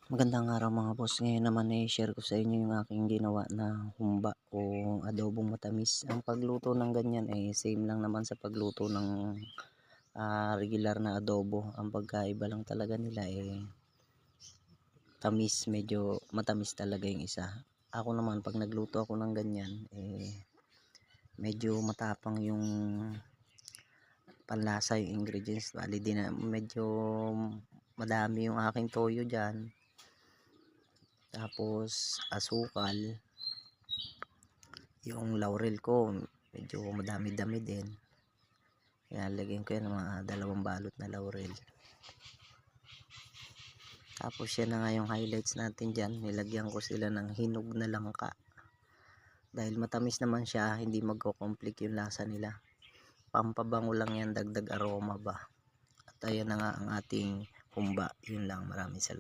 Magandang araw mga boss. Ngayon naman share ko sa inyo yung aking ginawa na humba o adobong matamis. Ang pagluto ng ganyan same lang naman sa pagluto ng regular na adobo. Ang pagkaiba lang talaga nila tamis, medyo matamis talaga yung isa. Ako naman pag nagluto ako ng ganyan medyo matapang yung panlasa, yung ingredients. Bali din na medyo madami yung aking toyo diyan. Tapos asukal, yung laurel ko medyo madami-dami din. Kaya lagyan ko yan mga 2 balot na laurel. Tapos yan na nga yung highlights natin dyan. Nilagyan ko sila ng hinog na langka. Dahil matamis naman siya, hindi magko-conflict yung lasa nila. Pampabango lang yan, dagdag aroma ba. At ayan na nga ang ating humba. Yun lang, maraming salamat.